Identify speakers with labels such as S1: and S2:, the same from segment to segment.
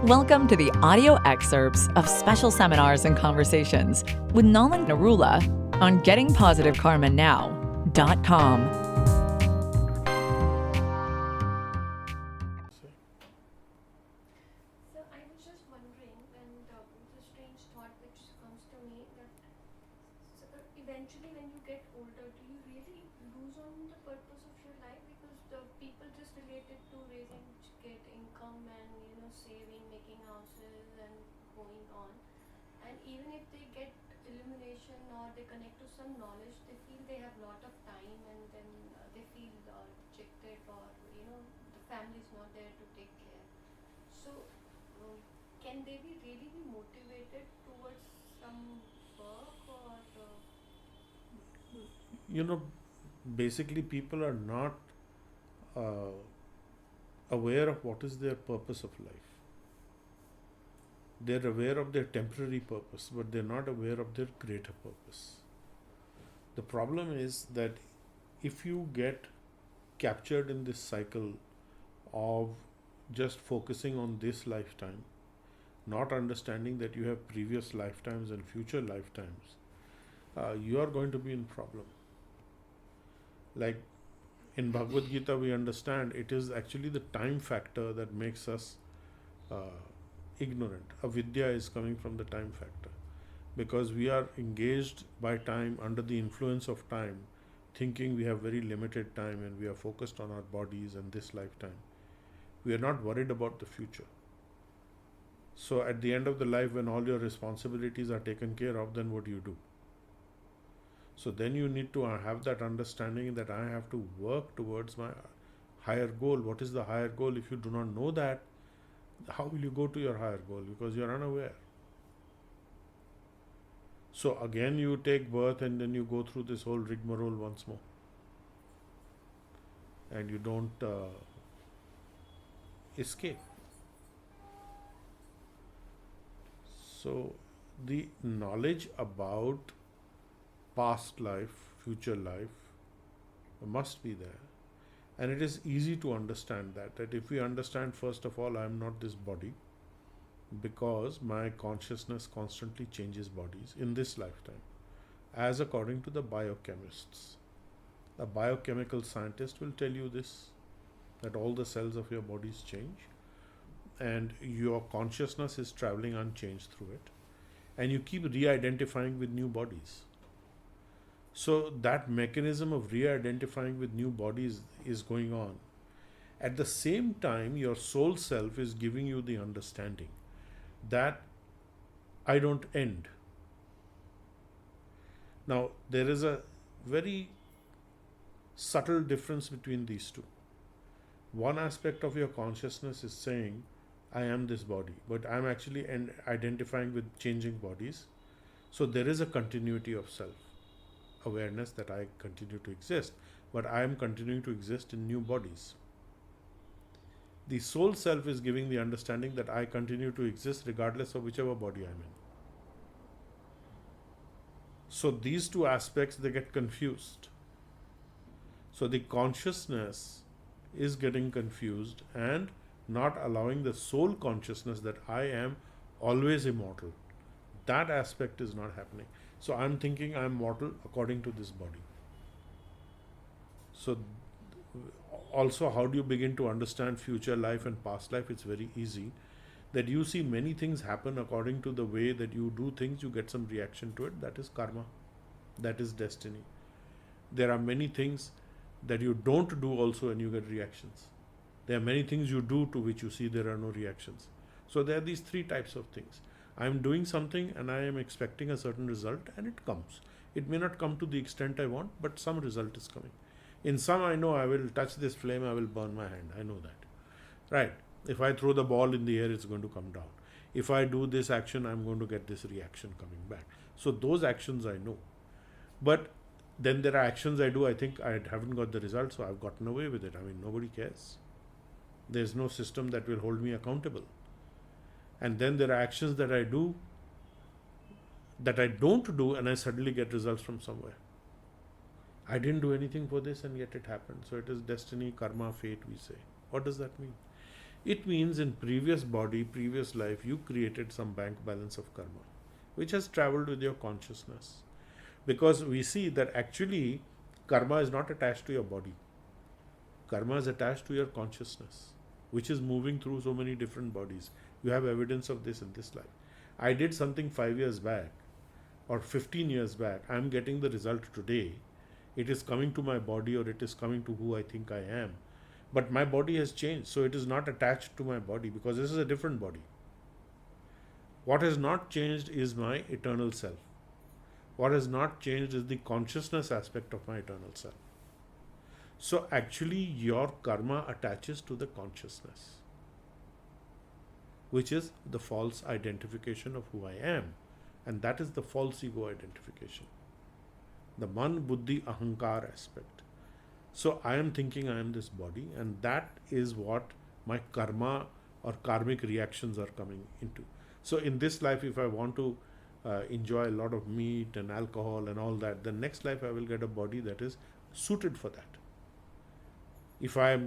S1: Welcome to the audio excerpts of special seminars and conversations with Nolan Narula on gettingpositivekarmanow.com.
S2: So I was just wondering, and the strange thought which comes to me that eventually when you get older, do you really lose on the purpose of your life? Because the people just relate it to raising, get income and saving, making houses and going on. And even if they get illumination or they connect to some knowledge, they feel they have a lot of time and then they feel dejected or the family is not there to take care. So can they really be motivated towards some work or
S3: Basically people are not uh, aware of what is their purpose of life. They're aware of their temporary purpose, but they're not aware of their greater purpose. The problem is that if you get captured in this cycle of just focusing on this lifetime, not understanding that you have previous lifetimes and future lifetimes, you are going to be in problem. Like in Bhagavad Gita, we understand it is actually the time factor that makes us ignorant. Avidya is coming from the time factor, because we are engaged by time, under the influence of time, thinking we have very limited time and we are focused on our bodies and this lifetime. We are not worried about the future. So at the end of the life, when all your responsibilities are taken care of, then what do you do? So then you need to have that understanding that I have to work towards my higher goal. What is the higher goal? If you do not know that, how will you go to your higher goal? Because you are unaware. So again you take birth and then you go through this whole rigmarole once more. And you don't escape. So the knowledge about past life, future life must be there. And it is easy to understand that if we understand, first of all, I am not this body, because my consciousness constantly changes bodies in this lifetime, as according to the biochemists. A biochemical scientist will tell you this, that all the cells of your bodies change and your consciousness is traveling unchanged through it, and you keep re-identifying with new bodies. So that mechanism of re-identifying with new bodies is going on. At the same time, your soul self is giving you the understanding that I don't end. Now, there is a very subtle difference between these two. One aspect of your consciousness is saying, I am this body, but I'm actually identifying with changing bodies. So there is a continuity of self awareness that I continue to exist, but I am continuing to exist in new bodies. The soul self is giving the understanding that I continue to exist regardless of whichever body I'm in. So these two aspects, they get confused. So the consciousness is getting confused and not allowing the soul consciousness that I am always immortal. That aspect is not happening. So I'm thinking I'm mortal according to this body. So also, how do you begin to understand future life and past life? It's very easy. That you see many things happen according to the way that you do things, you get some reaction to it. That is karma. That is destiny. There are many things that you don't do also and you get reactions. There are many things you do to which you see there are no reactions. So there are these three types of things. I am doing something and I am expecting a certain result, and it comes. It may not come to the extent I want, but some result is coming. In some, I know I will touch this flame, I will burn my hand. I know that. Right. If I throw the ball in the air, it's going to come down. If I do this action, I'm going to get this reaction coming back. So those actions I know. But then there are actions I do, I think I haven't got the result, so I've gotten away with it. I mean, nobody cares. There's no system that will hold me accountable. And then there are actions that I do that I don't do, and I suddenly get results from somewhere. I didn't do anything for this and yet it happened. So it is destiny, karma, fate, we say. What does that mean? It means in previous body, previous life, you created some bank balance of karma, which has traveled with your consciousness. Because we see that actually karma is not attached to your body. Karma is attached to your consciousness, which is moving through so many different bodies. You have evidence of this in this life. I did something 5 years back or 15 years back. I am getting the result today. It is coming to my body, or it is coming to who I think I am. But my body has changed, so it is not attached to my body because this is a different body. What has not changed is my eternal self. What has not changed is the consciousness aspect of my eternal self. So actually your karma attaches to the consciousness, which is the false identification of who I am. And that is the false ego identification. The man, buddhi, ahankar aspect. So I am thinking I am this body, and that is what my karma or karmic reactions are coming into. So in this life, if I want to enjoy a lot of meat and alcohol and all that, the next life I will get a body that is suited for that. If I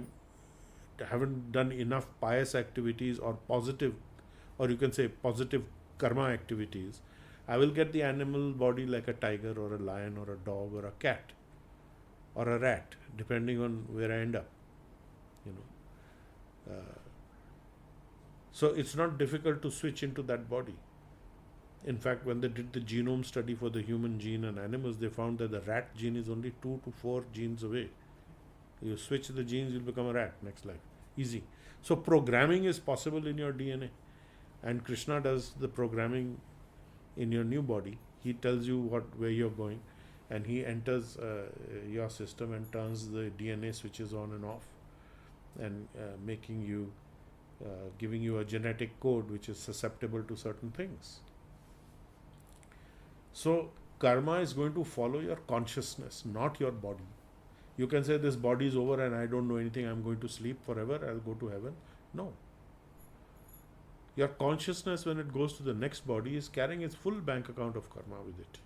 S3: haven't done enough pious activities or positive, or you can say positive karma activities, I will get the animal body like a tiger or a lion or a dog or a cat or a rat, depending on where I end up. You know, so it's not difficult to switch into that body. In fact, when they did the genome study for the human gene and animals, they found that the rat gene is only 2 to 4 genes away. You switch the genes, you'll become a rat next life. Easy. So programming is possible in your DNA, and Krishna does the programming in your new body. He tells you where you're going, and he enters your system and turns the DNA switches on and off, and making you, giving you a genetic code which is susceptible to certain things. So karma is going to follow your consciousness, not your body. You can say this body is over and I don't know anything, I'm going to sleep forever, I'll go to heaven. No. Your consciousness, when it goes to the next body, is carrying its full bank account of karma with it.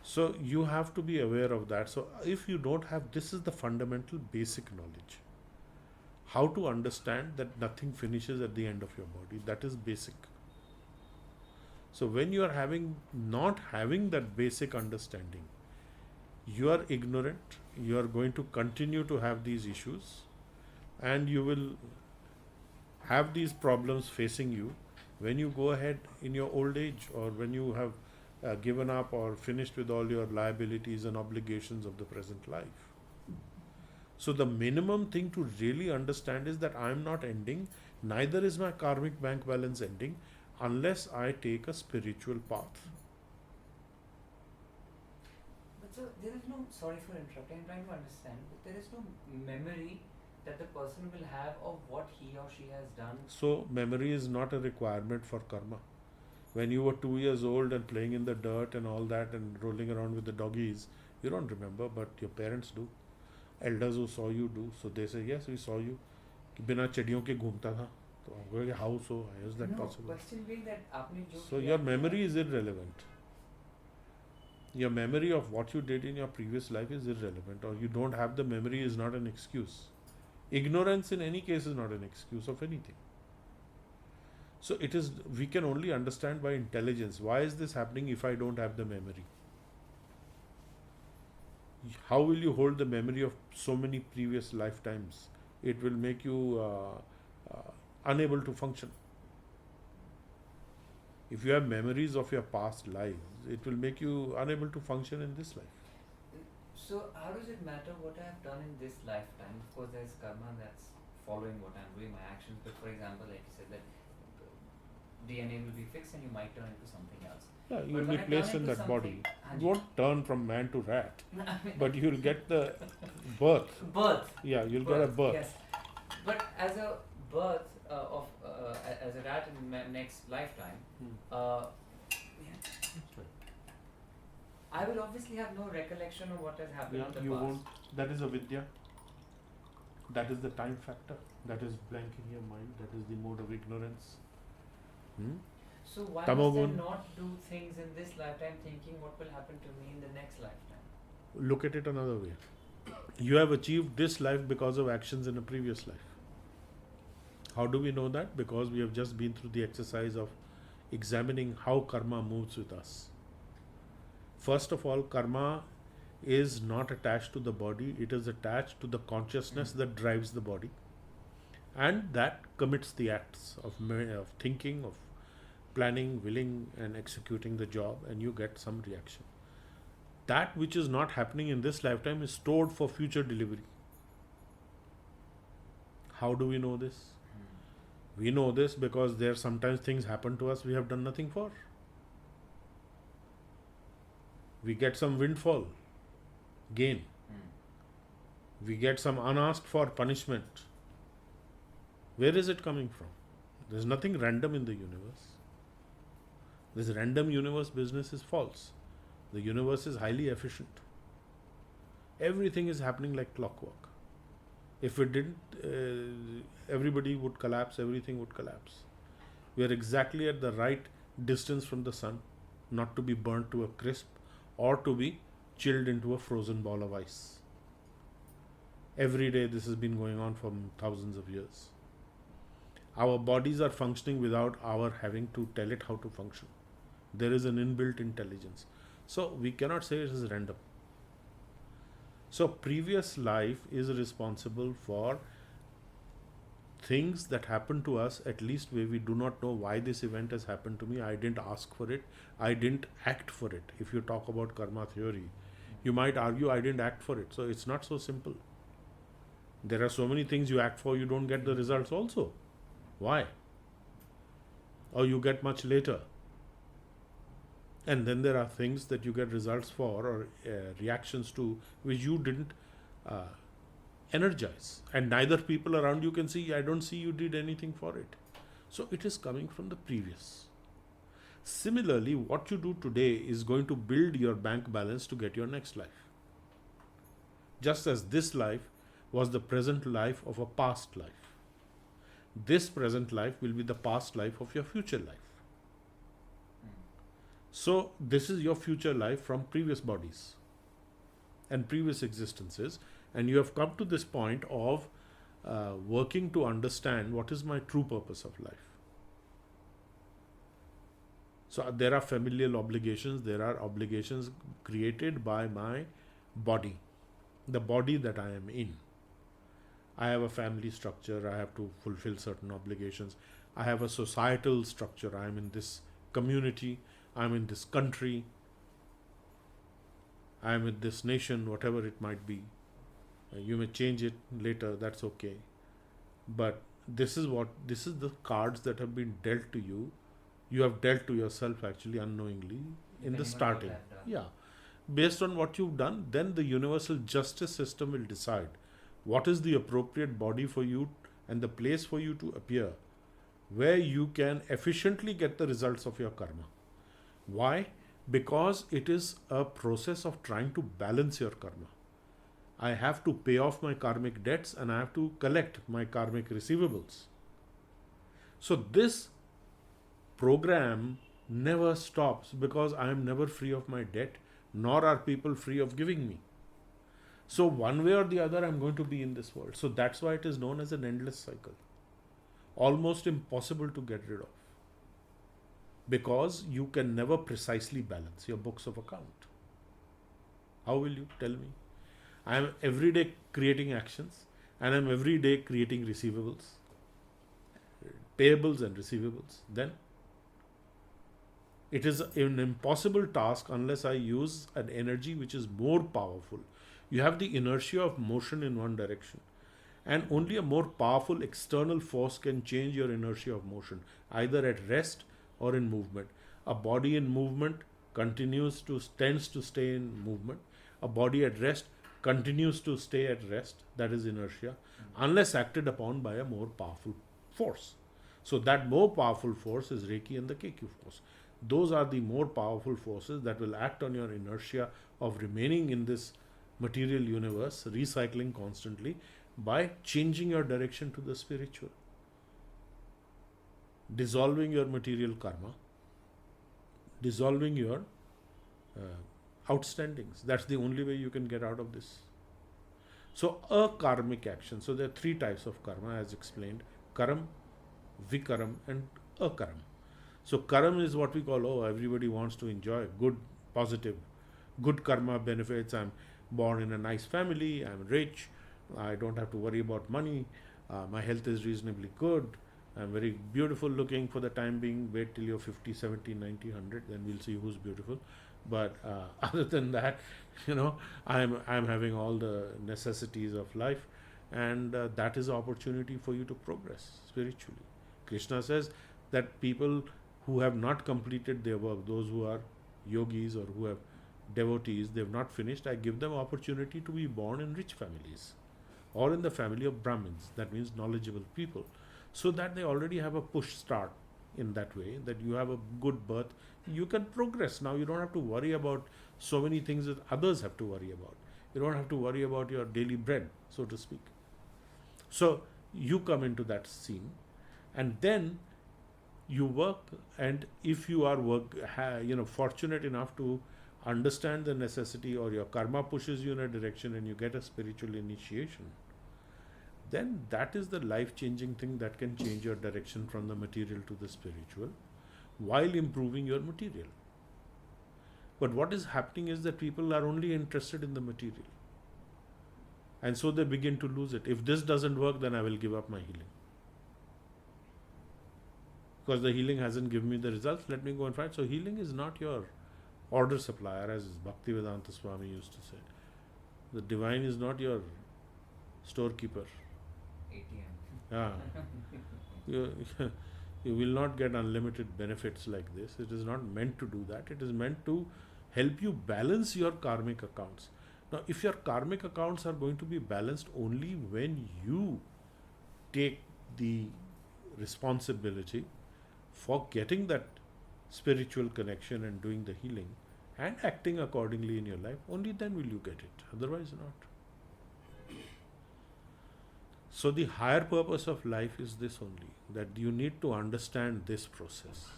S3: So you have to be aware of that. So if you don't have, this is the fundamental basic knowledge. How to understand that nothing finishes at the end of your body. That is basic. So when you are not having that basic understanding, you are ignorant, you are going to continue to have these issues, and you will have these problems facing you when you go ahead in your old age, or when you have given up or finished with all your liabilities and obligations of the present life. So the minimum thing to really understand is that I am not ending, neither is my karmic bank balance ending, unless I take a spiritual path.
S4: But so there is no, sorry for interrupting, I'm trying to understand, but there is no memory that the person will have of what he or she has done.
S3: So memory is not a requirement for karma. When you were 2 years old and playing in the dirt and all that and rolling around with the doggies, you don't remember, but your parents do. Elders who saw you do. So they say, yes, we saw you. बिना चड़ियों के घूमता था. तो how so? Is that possible?
S4: But still being that आपने जो
S3: So your memory is irrelevant. Your memory of what you did in your previous life is irrelevant, or you don't have the memory is not an excuse. Ignorance in any case is not an excuse of anything. So it is, we can only understand by intelligence. Why is this happening if I don't have the memory? How will you hold the memory of so many previous lifetimes? It will make you unable to function. If you have memories of your past lives, it will make you unable to function in this life.
S4: So how does it matter what I have done in this lifetime? Of course, there is karma that's following what I'm doing, my actions. But for example, like you said, that DNA will be fixed and you might turn into something else.
S3: Yeah, you
S4: But
S3: will be
S4: when I
S3: placed
S4: turn
S3: in
S4: into
S3: that body.
S4: something-
S3: You won't turn from man to rat, but you will get the birth.
S4: Birth.
S3: Yeah, you'll get a birth.
S4: Yes. But as a birth as a rat in next lifetime, I will obviously have no recollection of what has happened in the
S3: you
S4: past.
S3: won't. That is a vidya. That is the time factor. That is blank in your mind. That is the mode of ignorance.
S4: So why
S3: Tamogun.
S4: must I not do things in this lifetime thinking what will happen to me in the next lifetime?
S3: Look at it another way. You have achieved this life because of actions in a previous life. How do we know that? Because we have just been through the exercise of examining how karma moves with us. First of all, karma is not attached to the body, it is attached to the consciousness that drives the body and that commits the acts of thinking, of planning, willing, and executing the job, and you get some reaction. That which is not happening in this lifetime is stored for future delivery. How do we know this? We know this because there sometimes things happen to us we have done nothing for. We get some windfall, gain. We get some unasked for punishment. Where is it coming from? There's nothing random in the universe. This random universe business is false. The universe is highly efficient. Everything is happening like clockwork. If it didn't, everybody would collapse, everything would collapse. We are exactly at the right distance from the sun, not to be burnt to a crisp or to be chilled into a frozen ball of ice. Every day this has been going on for thousands of years. Our bodies are functioning without our having to tell it how to function. There is an inbuilt intelligence. So we cannot say it is random. So previous life is responsible for things that happen to us, at least where we do not know why this event has happened to me. I didn't ask for it. I didn't act for it. If you talk about karma theory, you might argue I didn't act for it. So it's not so simple. There are so many things you act for, you don't get the results also. Why? Or you get much later. And then there are things that you get results for or reactions to which you didn't energize. And neither people around you can see, I don't see you did anything for it. So it is coming from the previous. Similarly, what you do today is going to build your bank balance to get your next life. Just as this life was the present life of a past life. This present life will be the past life of your future life. So this is your future life from previous bodies and previous existences, and you have come to this point of working to understand what is my true purpose of life. So there are familial obligations, there are obligations created by my body, the body that I am in. I have a family structure, I have to fulfill certain obligations. I have a societal structure, I am in this community, I am in this country, I am in this nation, whatever it might be. You may change it later, that's okay. But this is the cards that have been dealt to you. You have dealt to yourself actually unknowingly in the starting. Yeah. Based on what you've done, then the universal justice system will decide what is the appropriate body for you and the place for you to appear, where you can efficiently get the results of your karma. Why? Because it is a process of trying to balance your karma. I have to pay off my karmic debts and I have to collect my karmic receivables. So this program never stops because I am never free of my debt, nor are people free of giving me. So one way or the other, I'm going to be in this world. So that's why it is known as an endless cycle. Almost impossible to get rid of. Because you can never precisely balance your books of account. How will you tell me? I am every day creating actions and I am every day creating receivables, payables and receivables. Then it is an impossible task unless I use an energy which is more powerful. You have the inertia of motion in one direction, and only a more powerful external force can change your inertia of motion, either at rest or in movement. A body in movement tends to stay in movement. A body at rest continues to stay at rest, that is inertia, unless acted upon by a more powerful force. So that more powerful force is Reiki and the Keikyu force. Those are the more powerful forces that will act on your inertia of remaining in this material universe, recycling constantly by changing your direction to the spiritual, dissolving your material karma, dissolving your outstandings. That's the only way you can get out of this. So a karmic action. So there are three types of karma as explained: karam, vikaram, and akaram. So karam is what we call, oh, everybody wants to enjoy good, positive, good karma benefits. I'm born in a nice family, I'm rich, I don't have to worry about money, my health is reasonably good, I'm very beautiful looking for the time being. Wait till you're 50, 70, 90, 100, then we'll see who's beautiful. But other than that, I'm having all the necessities of life, and that is an opportunity for you to progress spiritually. Krishna says that people who have not completed their work, those who are yogis or who have devotees, they have not finished, I give them opportunity to be born in rich families or in the family of Brahmins, that means knowledgeable people, so that they already have a push start in that way, that you have a good birth, you can progress. Now you don't have to worry about so many things that others have to worry about. You don't have to worry about your daily bread, so to speak. So you come into that scene, and then you work, and if you are fortunate enough to understand the necessity, or your karma pushes you in a direction and you get a spiritual initiation, then that is the life-changing thing that can change your direction from the material to the spiritual while improving your material. But what is happening is that people are only interested in the material, and so they begin to lose it. If this doesn't work, then I will give up my healing, because the healing hasn't given me the results. Let me go and find. So healing is not your order supplier, as Bhaktivedanta Swami used to say. The divine is not your storekeeper.
S4: ATM.
S3: You will not get unlimited benefits like this. It is not meant to do that. It is meant to help you balance your karmic accounts. Now, if your karmic accounts are going to be balanced only when you take the responsibility for getting that spiritual connection and doing the healing and acting accordingly in your life, only then will you get it. Otherwise not. So the higher purpose of life is this only, that you need to understand this process.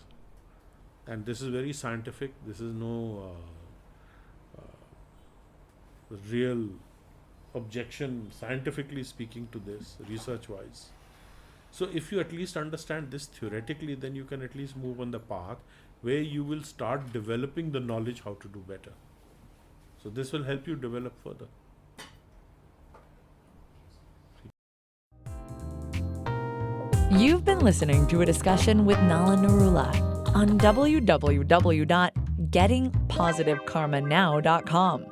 S3: And this is very scientific. This is no real objection, scientifically speaking, to this, research-wise. So if you at least understand this theoretically, then you can at least move on the path where you will start developing the knowledge how to do better. So this will help you develop further.
S1: You've been listening to a discussion with Nala Narula on www.gettingpositivekarmanow.com.